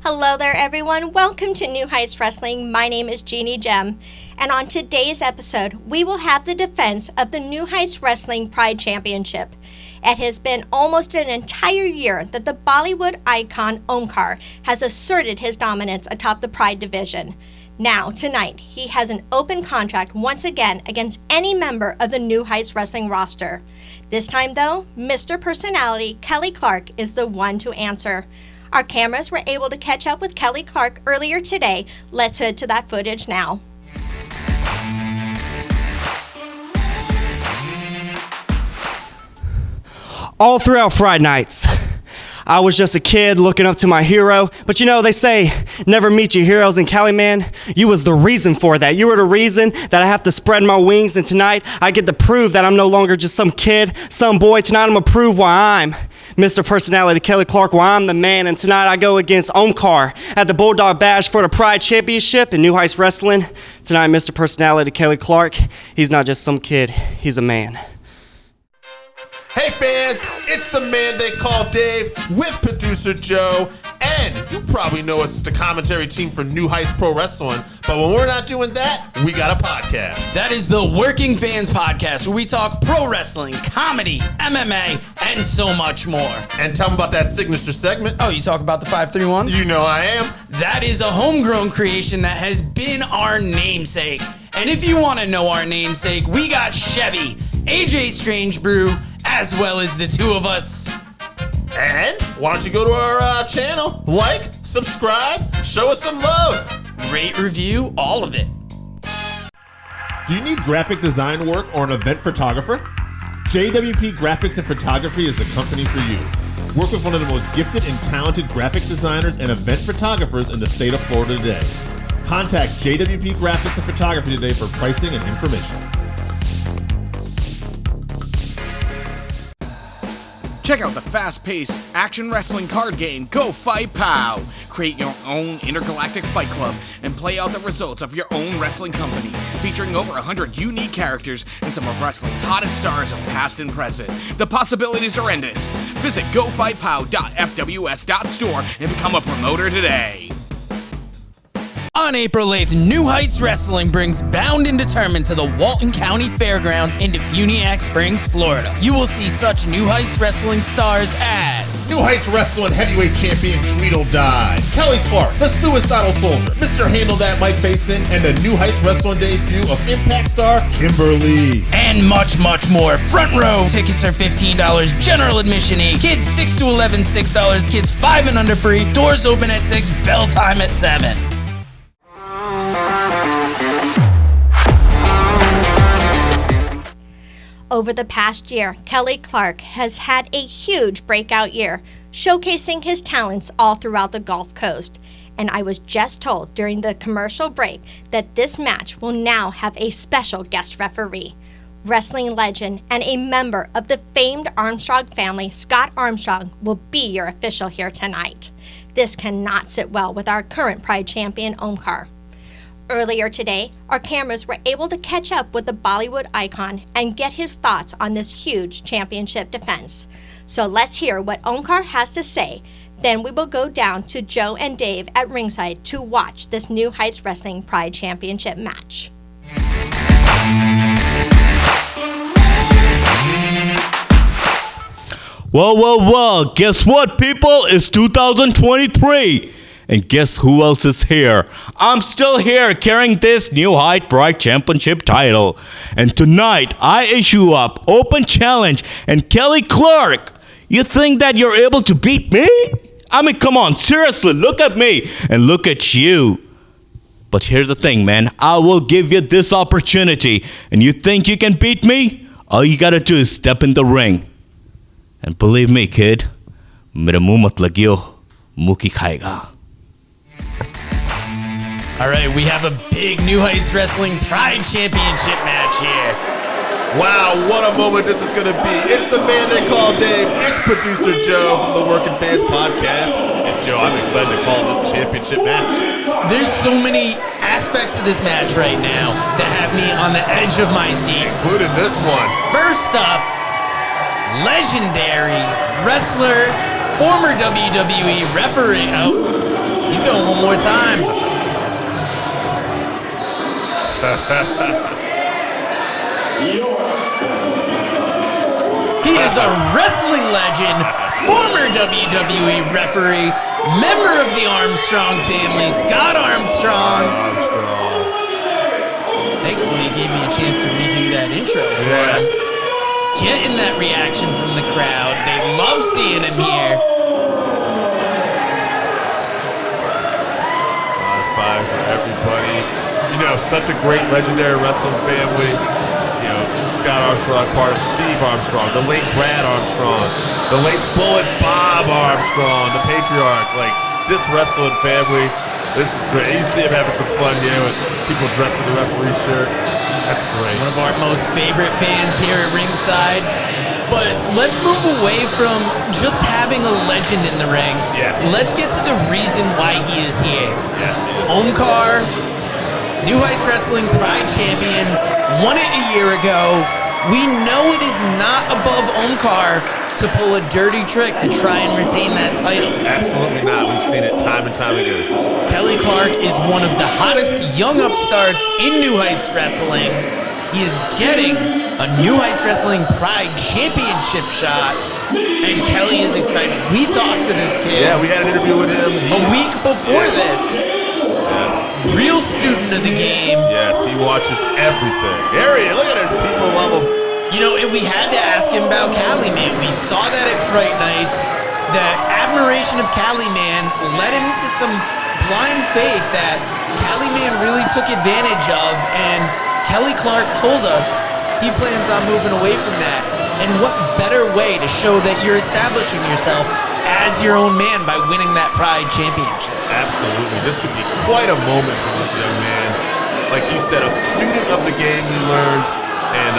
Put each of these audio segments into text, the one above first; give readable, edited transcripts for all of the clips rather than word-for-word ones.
Hello there, everyone. Welcome to New Heights Wrestling. My name is Jeannie Gem, and on today's episode, we will have the defense of the New Heights Wrestling Pride Championship. It has been almost an entire year that the Bollywood icon Omkar has asserted his dominance atop the Pride division. Now, tonight, he has an open contract once again against any member of the New Heights Wrestling roster. This time, though, Mr. Personality Kelly Klark is the one to answer. Our cameras were able to catch up with Kelly Klark earlier today. Let's head to that footage now. All throughout Friday nights, I was just a kid looking up to my hero. But you know, they say, never meet your heroes. And Kelly, man, you was the reason for that. You were the reason that I have to spread my wings. And tonight, I get to prove that I'm no longer just some kid, some boy. Tonight, I'm going to prove why I'm Mr. Personality Kelly Klark, why I'm the man. And tonight, I go against Omkar at the Bulldog Bash for the Pride Championship in New Heights Wrestling. Tonight, Mr. Personality Kelly Klark, he's not just some kid, he's a man. Hey fans, it's the man they call Dave with producer Joe, and you probably know us as the commentary team for New Heights Pro Wrestling, but when we're not doing that, we got a podcast. That is the Working Fans Podcast, where we talk pro wrestling, comedy, MMA, and so much more. And tell them about that signature segment. Oh, you talk about the 531? You know I am. That is a homegrown creation that has been our namesake. And if you want to know our namesake, we got Chevy, AJ Strange Brew, as well as the two of us. And why don't you go to our channel, like, subscribe, show us some love. Rate, review, all of it. Do you need graphic design work or an event photographer? JWP Graphics and Photography is the company for you. Work with one of the most gifted and talented graphic designers and event photographers in the state of Florida today. Contact JWP Graphics and Photography today for pricing and information. Check out the fast-paced action wrestling card game, Go Fight Pow! Create your own intergalactic fight club and play out the results of your own wrestling company, featuring over 100 unique characters and some of wrestling's hottest stars of past and present. The possibilities are endless. Visit gofightpow.fws.store and become a promoter today. On April 8th, New Heights Wrestling brings Bound and Determined to the Walton County Fairgrounds in DeFuniak Springs, Florida. You will see such New Heights Wrestling stars as New Heights Wrestling Heavyweight Champion Tweedledee, Kelly Klark, the Suicidal Soldier, Mr. Handle That Mike Basin, and the New Heights Wrestling debut of Impact star Kimberly. and much, much more. Front row tickets are $15, general admission $8, kids 6 to 11 $6, kids 5 and under free, doors open at 6, bell time at 7. Over the past year, Kelly Klark has had a huge breakout year, showcasing his talents all throughout the Gulf Coast. And I was just told during the commercial break that this match will now have a special guest referee. Wrestling legend and a member of the famed Armstrong family, Scott Armstrong, will be your official here tonight. This cannot sit well with our current Pride champion, Omkar. Earlier today, our cameras were able to catch up with the Bollywood icon and get his thoughts on this huge championship defense. So let's hear what Omkar has to say. Then we will go down to Joe and Dave at ringside to watch this New Heights Wrestling Pride Championship match. Well, guess what, people? It's 2023. And guess who else is here? I'm still here carrying this New Heights Pride Championship title. And tonight, I issue up open challenge. And Kelly Klark, you think that you're able to beat me? I mean, come on, seriously, look at me and look at you. But here's the thing, man. I will give you this opportunity. And you think you can beat me? All you gotta do is step in the ring. And believe me, kid, मेरे मुंह मत लगियो, मुंह की खाएगा. All right, we have a big New Heights Wrestling Pride Championship match here. Wow, what a moment this is going to be. It's the man they call Dave. It's producer Joe from the Working Fans Podcast. And Joe, I'm excited to call this championship match. There's so many aspects of this match right now that have me on the edge of my seat. Including this one. First up, legendary wrestler, former WWE referee. He's going one more time. He is a wrestling legend, former WWE referee, member of the Armstrong family, Scott Armstrong. Thankfully, he gave me a chance to redo that intro for him. Getting that reaction from the crowd. They love seeing him here. High fives for everybody. You know, such a great legendary wrestling family. You know, Scott Armstrong, part of Steve Armstrong, the late Brad Armstrong, the late Bullet Bob Armstrong, the patriarch. Like, this wrestling family, this is great. You see him having some fun here with people dressed in the referee shirt. That's great. One of our most favorite fans here at ringside. But let's move away from just having a legend in the ring. Yeah. Let's get to the reason why he is here. Yes, he is. Omkar, New Heights Wrestling Pride Champion, won it a year ago. We know it is not above Omkar to pull a dirty trick to try and retain that title. Absolutely not. We've seen it time and time again. Kelly Klark is one of the hottest young upstarts in New Heights Wrestling. He is getting a New Heights Wrestling Pride Championship shot, and Kelly is excited. We talked to this kid. Yeah, we had an interview with him. A week before this. Yes. Real student of the game. Yes, he watches everything. Harry, look at this. People love him. You know, and we had to ask him about Cali Man. We saw that at Fright Nights. The admiration of Cali Man led him to some blind faith that Cali Man really took advantage of, and Kelly Klark told us he plans on moving away from that. And what better way to show that you're establishing yourself as your own man by winning that Pride Championship? Absolutely. This could be quite a moment for this young man. Like you said, a student of the game, he learned, and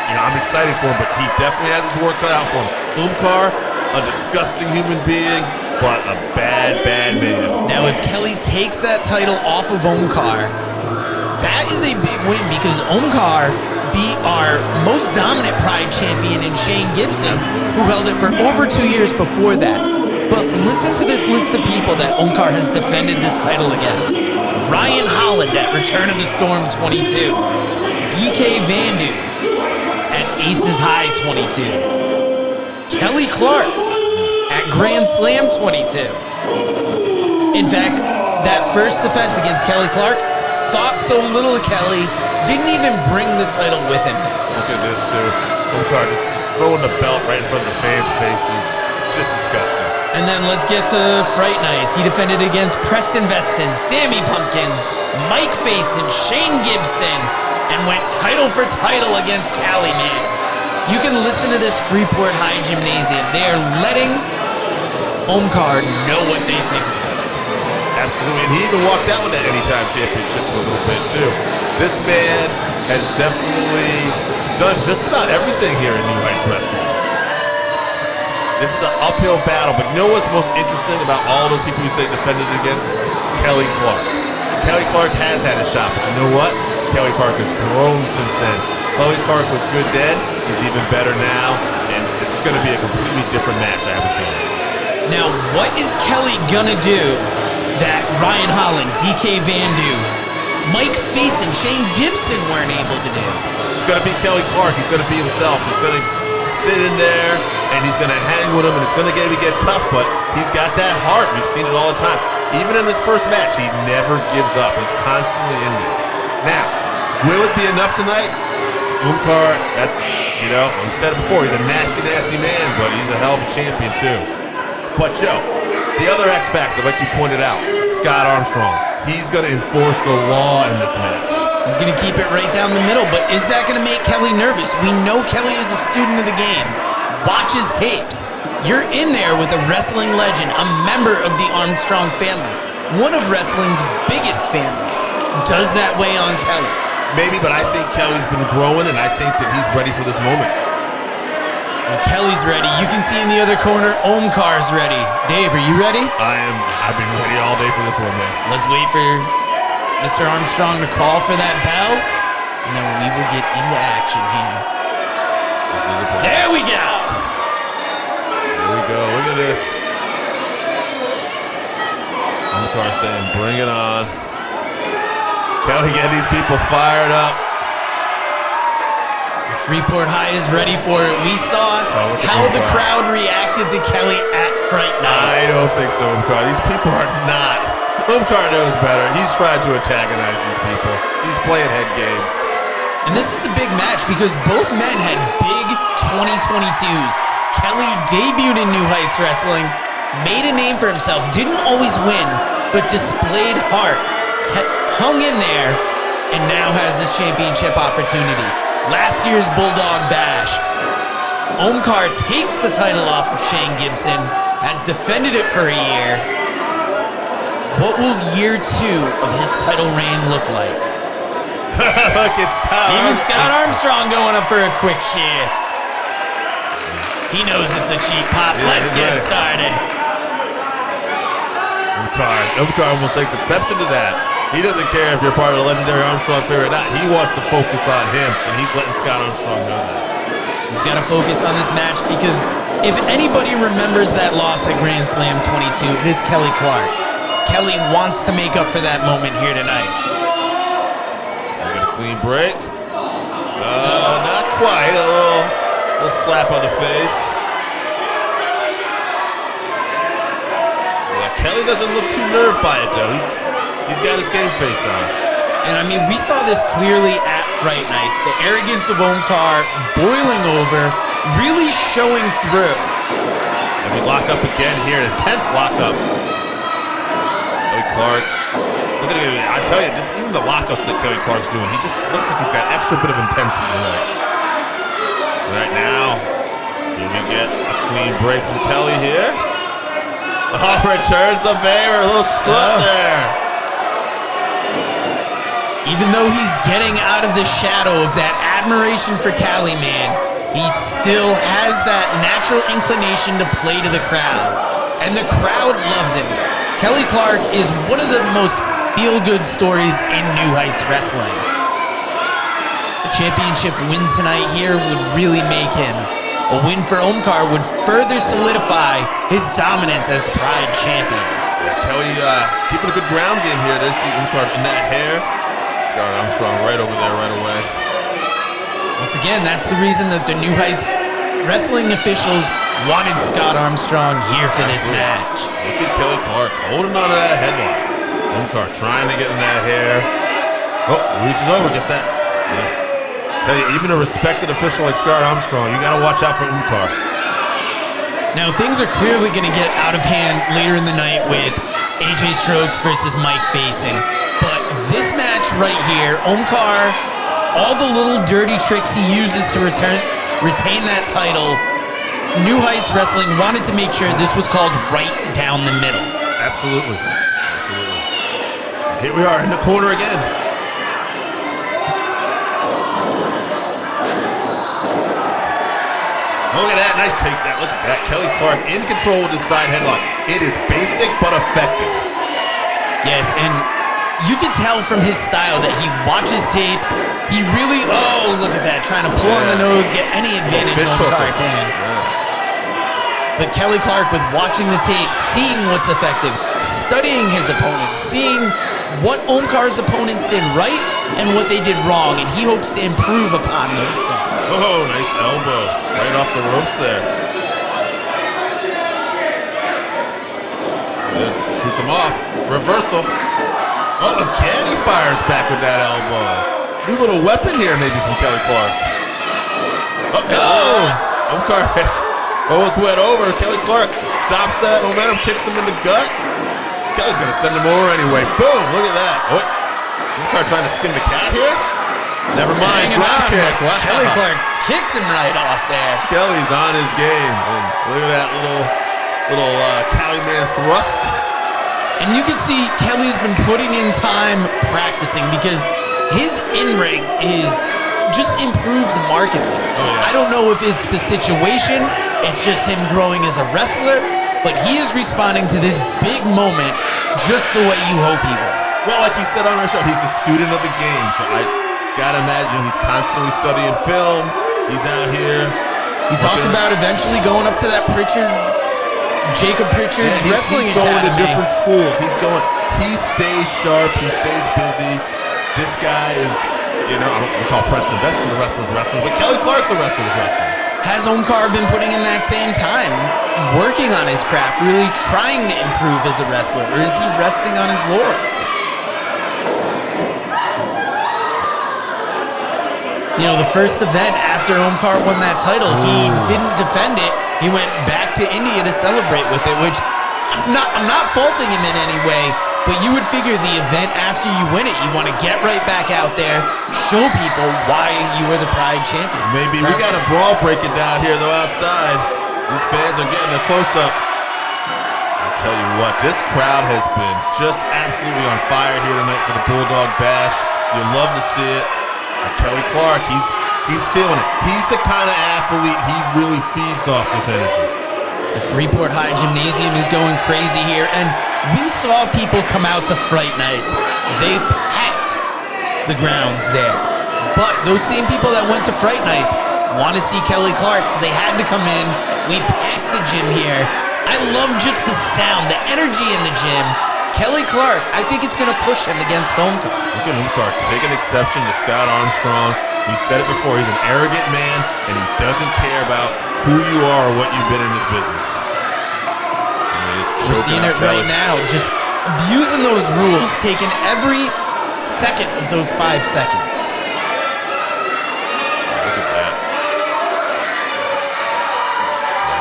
you know, I'm excited for him, but he definitely has his work cut out for him. Omkar, a disgusting human being, but a bad, bad man. Now, if Kelly takes that title off of Omkar, that is a big win, because Omkar beat our most dominant Pride champion in Shane Gibson, who held it for over 2 years before that. But listen to this list of people that Omkar has defended this title against. Ryan Holland at Return of the Storm 22. DK Vandu at Aces High 22. Kelly Klark at Grand Slam 22. In fact, that first defense against Kelly Klark, thought so little of Kelly, didn't even bring the title with him. Look at this, too. Omkar just throwing the belt right in front of the fans' faces. Just disgusting. And then let's get to Fright Nights. He defended against Preston Veston, Sammy Pumpkins, Mike Faison, Shane Gibson, and went title for title against Cali Man. You can listen to this Freeport High Gymnasium. They are letting Omkar know what they think of him. Absolutely, and he even walked out with that Anytime Championship for a little bit, too. This man has definitely done just about everything here in New Heights Wrestling. This is an uphill battle, but you know what's most interesting about all those people you say defended against? Kelly Klark. Kelly Klark has had a shot, but you know what? Kelly Klark has grown since then. Kelly Klark was good then, he's even better now, and this is going to be a completely different match, I have a feeling. Now, what is Kelly gonna do that Ryan Holland, DK Vandu, Mike Faison, Shane Gibson weren't able to do? He's going to be Kelly Klark. He's going to be himself. He's going to sit in there, and he's going to hang with him, and it's going to get tough, but he's got that heart. We've seen it all the time. Even in his first match, he never gives up. He's constantly in there. Now, will it be enough tonight? Omkar, you know, we said it before, he's a nasty, nasty man, but he's a hell of a champion, too. But, Joe, the other X factor, like you pointed out, Scott Armstrong, he's going to enforce the law in this match. He's going to keep it right down the middle, but is that going to make Kelly nervous? We know Kelly is a student of the game, watches tapes. You're in there with a wrestling legend, a member of the Armstrong family, one of wrestling's biggest families. Does that weigh on Kelly? Maybe, but I think Kelly's been growing, and I think that he's ready for this moment. Well, Kelly's ready. You can see in the other corner, Omkar's ready. Dave, are you ready? I've been ready all day for this one, man. Let's wait for Mr. Armstrong to call for that bell, and then we will get into action here. This is a play. There we go. Here we go. Look at this. Omkar saying, bring it on. Kelly getting these people fired up. Freeport High is ready for it. We saw how the crowd reacted to Kelly at Fright Night. I don't think so, Omkar. These people are not. Omkar knows better. He's trying to antagonize these people. He's playing head games. And this is a big match because both men had big 2022s. Kelly debuted in New Heights Wrestling, made a name for himself, didn't always win, but displayed heart, hung in there, and now has this championship opportunity. Last year's Bulldog Bash, Omkar takes the title off of Shane Gibson, has defended it for a year. What will year 2 of his title reign look like? Look, it's Scott Even Scott Armstrong going up for a quick cheer. He knows it's a cheap pop. Yeah, Let's get started. Omkar almost takes exception to that. He doesn't care if you're part of the legendary Armstrong family or not. He wants to focus on him, and he's letting Scott Armstrong know that. He's got to focus on this match because if anybody remembers that loss at Grand Slam 22, it is Kelly Klark. Kelly wants to make up for that moment here tonight. So we got a clean break. Not quite. A little slap on the face. Yeah, Kelly doesn't look too nerved by it, though. He's got his game face on. And I mean, we saw this clearly at Fright Nights. The arrogance of Omkar boiling over, really showing through. And we lock up again here, an intense lockup. Kelly Klark. Look at him. I tell you, just even the lockups that Kelly Klark's doing, he just looks like he's got extra bit of intensity tonight. Right now, here we get a clean break from Kelly here. Oh, returns the favor. A little strut there. Even though he's getting out of the shadow of that admiration for Cali Man, he still has that natural inclination to play to the crowd. And the crowd loves him. Kelly Klark is one of the most feel-good stories in New Heights Wrestling. A championship win tonight here would really make him. A win for Omkar would further solidify his dominance as Pride Champion. Yeah, Kelly keeping a good ground game here. There's the Omkar in that hair. Scott Armstrong right over there right away. Once again, that's the reason that the New Heights wrestling officials wanted Scott Armstrong here for this match. Look at Kelly Klark holding on to that headlock. Omkar trying to get in that hair. Oh, reaches over, gets that. Yeah. Tell you, even a respected official like Scott Armstrong, you got to watch out for Omkar. Now, things are clearly going to get out of hand later in the night with AJ Strokes versus Mike facing. But this match right here, Omkar, all the little dirty tricks he uses to retain that title, New Heights Wrestling wanted to make sure this was called right down the middle. Absolutely. Absolutely. Here we are in the corner again. Look at that. Nice take that. Look at that. Kelly Klark in control with his side headlock. It is basic but effective. Yes, and you can tell from his style that he watches tapes. He really, look at that, trying to pull on the nose, get any advantage Omkar can. But Kelly Klark, with watching the tape, seeing what's effective, studying his opponents, seeing what Omkar's opponents did right and what they did wrong, and he hopes to improve upon those things. Oh, nice elbow. Right off the ropes there. This shoots him off. Reversal. Oh, again he fires back with that elbow. New little weapon here maybe from Kelly Klark. Omkar almost went over. Kelly Klark stops that momentum, kicks him in the gut. Kelly's going to send him over anyway. Boom, look at that. Oh, Omkar trying to skin the cat here? Never mind, drop kick. Wow. Kelly Klark kicks him right off there. Kelly's on his game. And look at that little Cali Man thrust. And you can see Kelly's been putting in time practicing because his in-ring is just improved markedly. Oh, yeah. I don't know if it's the situation, it's just him growing as a wrestler, but he is responding to this big moment just the way you hope he will. Well, like he said on our show, he's a student of the game, so I gotta imagine he's constantly studying film. He's out here. He talked about eventually going up to that Pritchard Jacob Pritchard's wrestling he's going academy. to different schools. He stays sharp. He stays busy. This guy is, I don't call Preston Besson the wrestler's wrestler, but Kelly Klark's the wrestler's wrestler. Has Omkar been putting in that same time, working on his craft, really trying to improve as a wrestler, or is he resting on his laurels? The first event after Omkar won that title, he didn't defend it. He went back to India to celebrate with it, which I'm not faulting him in any way, but you would figure the event after you win it, you want to get right back out there, show people why you were the Pride champion. Maybe we got a brawl breaking down here, though, outside. These fans are getting a close-up. I'll tell you what, this crowd has been just absolutely on fire here tonight for the Bulldog Bash. You love to see it. And Kelly Klark, he's feeling it. He's the kind of athlete, he really feeds off this energy. The Freeport High Gymnasium is going crazy here, and we saw people come out to Fright Night. They packed the grounds there. But those same people that went to Fright Night want to see Kelly Klark, so they had to come in. We packed the gym here. I love just the sound, the energy in the gym. Kelly Klark, I think it's going to push him against Omkar. Look at Omkar take an exception to Scott Armstrong. We said it before, he's an arrogant man, and he doesn't care about who you are or what you've been in this business. We're seeing it right now, just abusing those rules, taking every second of those 5 seconds. Look at that.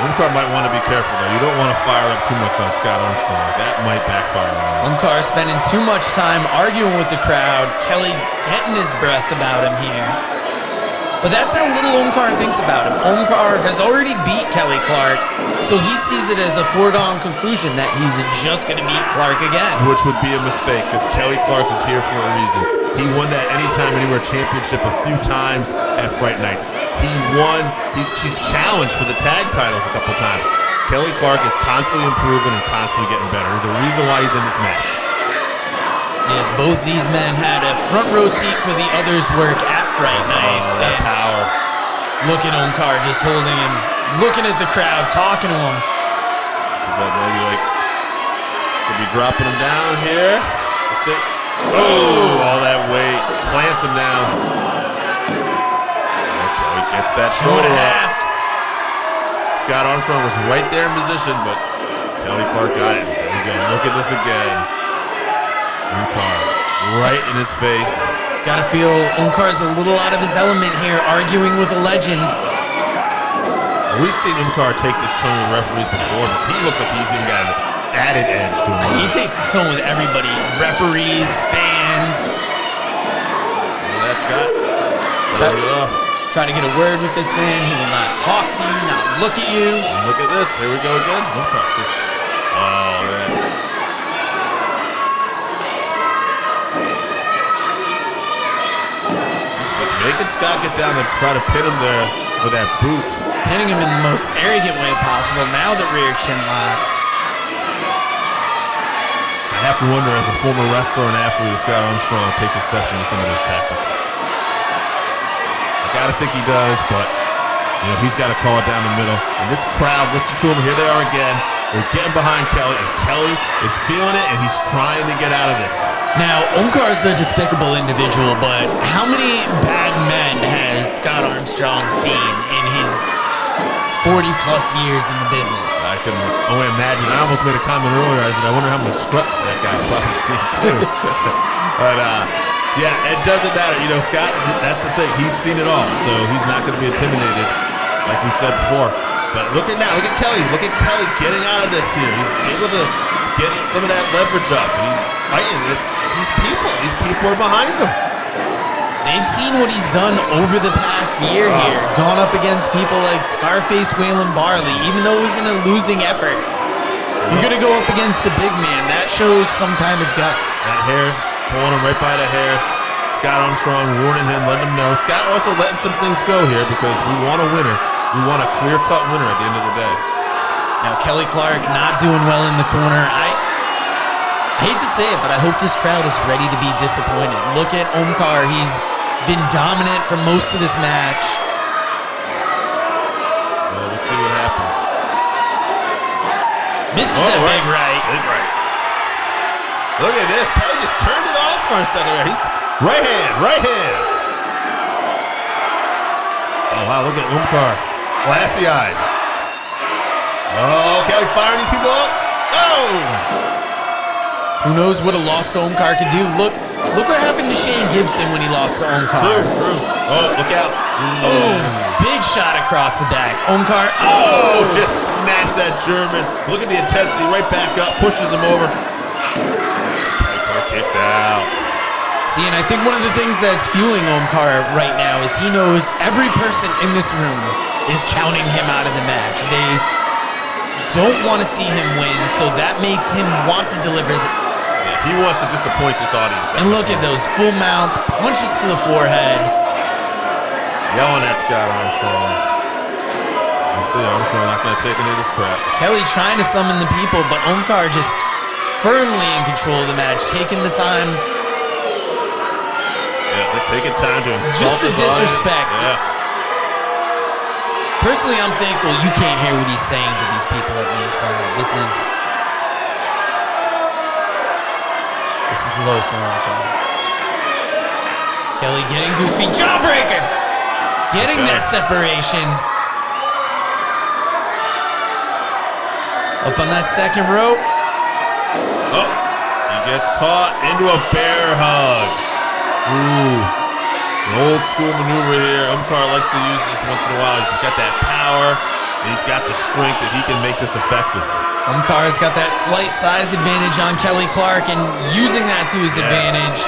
Omkar might want to be careful, though. You don't want to fire up too much on Scott Armstrong. That might backfire on him. Omkar spending too much time arguing with the crowd. Kelly getting his breath about him here. But that's how little Omkar thinks about him. Omkar has already beat Kelly Klark, so he sees it as a foregone conclusion that he's just going to beat Klark again. Which would be a mistake, because Kelly Klark is here for a reason. He won that Anytime Anywhere championship a few times at Fright Night. He won, he's challenged for the tag titles a couple times. Kelly Klark is constantly improving and constantly getting better. There's a reason why he's in this match. Yes, both these men had a front row seat for the others' work at Fright Night. That power. Look at Omkar just holding him, looking at the crowd, talking to him. But maybe could be dropping him down here. Let's see. Oh, all that weight. Plants him down. Okay, gets that shoulder up. Scott Armstrong was right there in position, but Kelly Klark got it. There we go. Look at this again. Omkar right in his face. Gotta feel Omkar's a little out of his element here, arguing with a legend. We've seen Omkar take this tone with referees before, but he looks like he's even got an added edge to him. He takes his tone with everybody, referees, fans. Look at that, Scott. Try to get a word with this man. He will not talk to you, not look at you. And look at this. Here we go again. Omkar just... Oh, man. Just making Scott get down and try to pin him there with that boot. Pinning him in the most arrogant way possible. Now the rear chin lock. I have to wonder, as a former wrestler and athlete, if Scott Armstrong takes exception to some of those tactics. I gotta think he does, but he's got to call it down the middle. And this crowd, listen to him. Here they are again. They're getting behind Kelly, and Kelly is feeling it, and he's trying to get out of this. Now, Omkar's a despicable individual, but how many bad men has Scott Armstrong seen in his 40-plus years in the business? I can only imagine. I almost made a comment earlier. I said, I wonder how many struts that guy's probably seen, too. But, yeah, it doesn't matter. Scott, that's the thing. He's seen it all, so he's not going to be intimidated, like we said before. But look at Kelly. Look at Kelly getting out of this here. He's able to get some of that leverage up, and he's fighting. These people are behind him. They've seen what he's done over the past year here. Gone up against people like Scarface Waylon Barley, even though it was in a losing effort. You're going to go up against the big man. That shows some kind of guts. That hair, pulling him right by the hair. Scott Armstrong warning him, letting him know. Scott also letting some things go here because we want a winner. We want a clear-cut winner at the end of the day. Now, Kelly Klark not doing well in the corner. I hate to say it, but I hope this crowd is ready to be disappointed. Look at Omkar. He's been dominant for most of this match. Well, we'll see what happens. Misses that big right. Big right. Look at this. Kelly just turned it off for a second. He's right hand. Oh, wow, look at Omkar. Glassy-eyed. Oh, Kelly firing these people up. Oh! Who knows what a loss to Omkar could do? Look what happened to Shane Gibson when he lost to Omkar. True. Oh, look out. Oh, big shot across the back. Omkar, just snaps that German. Look at the intensity, right back up, pushes him over. Kelly Klark kicks out. See, and I think one of the things that's fueling Omkar right now is he knows every person in this room is counting him out of the match. They don't want to see him win, so that makes him want to deliver. He wants to disappoint this audience. And look at those full mounts, punches to the forehead. Yelling at Scott Armstrong. You see, Armstrong not going to take any of this crap. Kelly trying to summon the people, but Omkar just firmly in control of the match, taking the time. Yeah, they're taking time to insult just the disrespect. Yeah. Personally, I'm thankful you can't hear what he's saying to these people at ringside. This is low for Omkar. Kelly getting to his feet. Jawbreaker! Getting that separation. Up on that second rope. Oh, he gets caught into a bear hug. Ooh. An old school maneuver here. Omkar likes to use this once in a while. He's got that power, and he's got the strength that he can make this effective. Omkar's got that slight size advantage on Kelly Klark and using that to his advantage.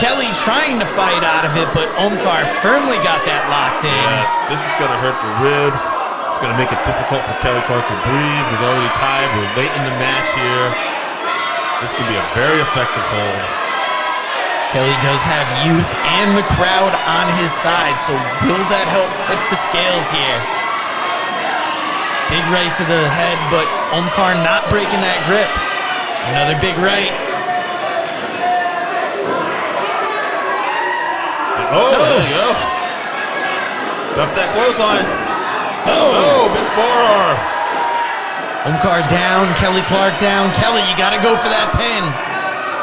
Kelly trying to fight out of it, but Omkar firmly got that locked in. Yeah, this is going to hurt the ribs. It's going to make it difficult for Kelly Klark to breathe. He's already tied. We're late in the match here. This could be a very effective hold. Kelly does have youth and the crowd on his side, so will that help tip the scales here? Big right to the head, but Omkar not breaking that grip. Another big right. There you go. Ducks that clothesline. Oh, big forearm. Omkar down, Kelly Klark down. Kelly, you gotta go for that pin.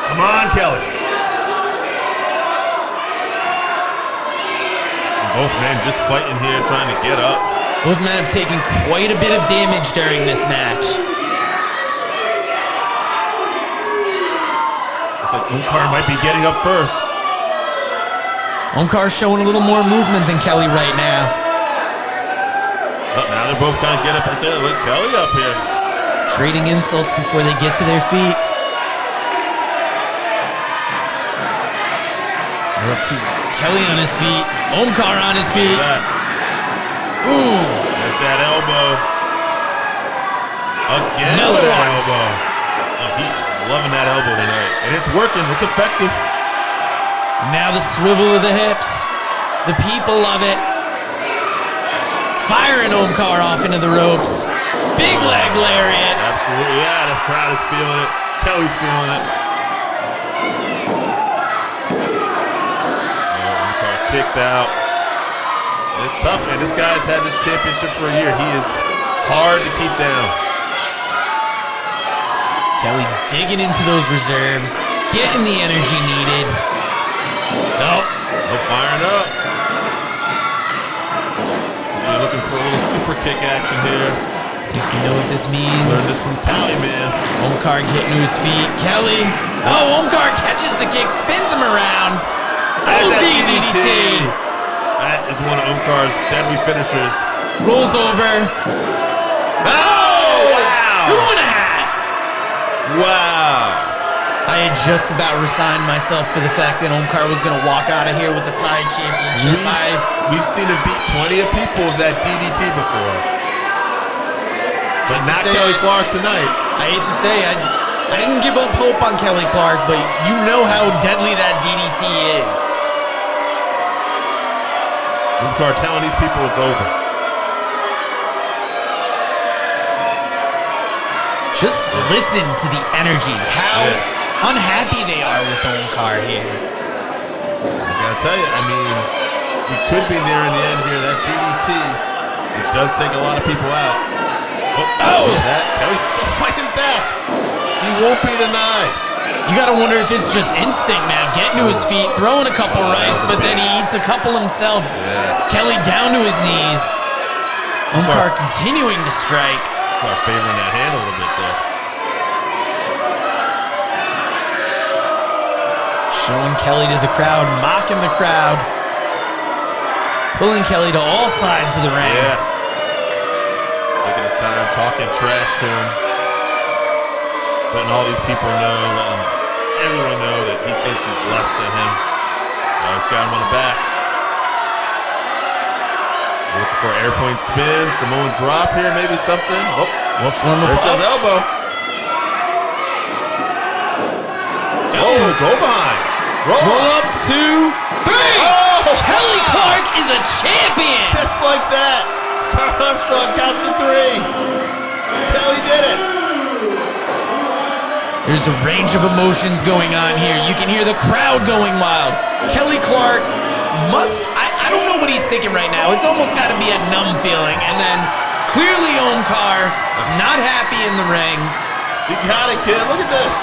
Come on, Kelly. Both men just fighting here, trying to get up. Both men have taken quite a bit of damage during this match. Looks like Omkar might be getting up first. Omkar showing a little more movement than Kelly right now. But now they're both kind of getting up and saying, look, Kelly up here. Trading insults before they get to their feet. We're up to Kelly on his feet. Omkar on his feet. Ooh. There's that elbow. Again Another with that one. elbow. Oh, he's loving that elbow tonight. And it's working. It's effective. Now the swivel of the hips. The people love it. Firing Omkar off into the ropes. Big leg lariat. Absolutely. Yeah, the crowd is feeling it. Kelly's feeling it. Omkar kicks out. It's tough, man. This guy's had this championship for a year. He is hard to keep down. Kelly digging into those reserves, getting the energy needed. Nope. No firing up. You're looking for a little super kick action here. I think you know what this means. Learned this from Kelly, man. Omkar getting to his feet. Kelly. Oh, Omkar catches the kick, spins him around. That's Oh, that DDT. That is one of Omkar's deadly finishers. Rolls over. Oh, wow. 2.5. Wow. I had just about resigned myself to the fact that Omkar was going to walk out of here with the Pride Championship. We've seen him beat plenty of people with that DDT before. But not Kelly Klark tonight. I hate to say, I didn't give up hope on Kelly Klark, but you know how deadly that DDT is. Omkar telling these people it's over. Just listen to the energy, how unhappy they are with Omkar here. I gotta tell you, I mean, we could be nearing the end here. That DDT, it does take a lot of people out. Oh, Oh! Kelly's still fighting back. He won't be denied. You gotta wonder if it's just instinct now. Getting to his feet, throwing a couple rights, but then he eats a couple himself. Yeah. Kelly down to his knees. Omkar continuing to strike. Start favoring that hand a little bit there. Showing Kelly to the crowd, mocking the crowd. Pulling Kelly to all sides of the ring. Yeah. Taking his time, talking trash to him. Letting all these people know, letting everyone know that he thinks he's less than him. Oh, he's got him on the back. Looking for an airplane spin, Samoan drop here, maybe something. Oh, What form of there's that elbow. Oh, go behind. Roll up, 2, 3. Oh! Kelly Klark is a champion. Just like that. Scott Armstrong counts to 3. Kelly did it. There's a range of emotions going on here. You can hear the crowd going wild. Kelly Klark I don't know what he's thinking right now. It's almost got to be a numb feeling. And then clearly Omkar, not happy in the ring. You got it, kid. Look at this.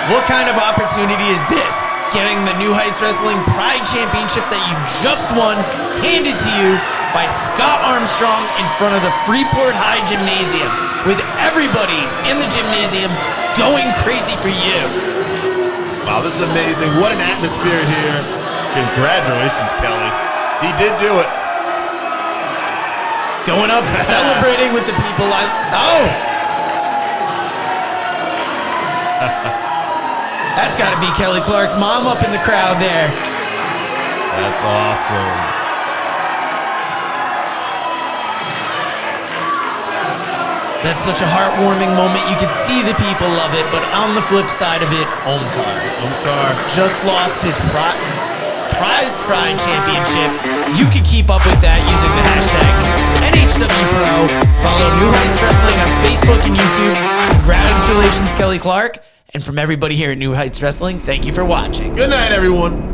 What kind of opportunity is this? Getting the New Heights Wrestling Pride Championship that you just won handed to you by Scott Armstrong in front of the Freeport High Gymnasium, with everybody in the gymnasium going crazy for you. Wow, this is amazing. What an atmosphere here. Congratulations, Kelly. He did do it. Going up, celebrating with the people. That's got to be Kelly Klark's mom up in the crowd there. That's awesome. That's such a heartwarming moment. You could see the people love it, but on the flip side of it, Omkar just lost his prized Pride Championship. You can keep up with that using the hashtag NHW Pro. Follow New Heights Wrestling on Facebook and YouTube. Congratulations, Kelly Klark. And from everybody here at New Heights Wrestling, thank you for watching. Good night, everyone.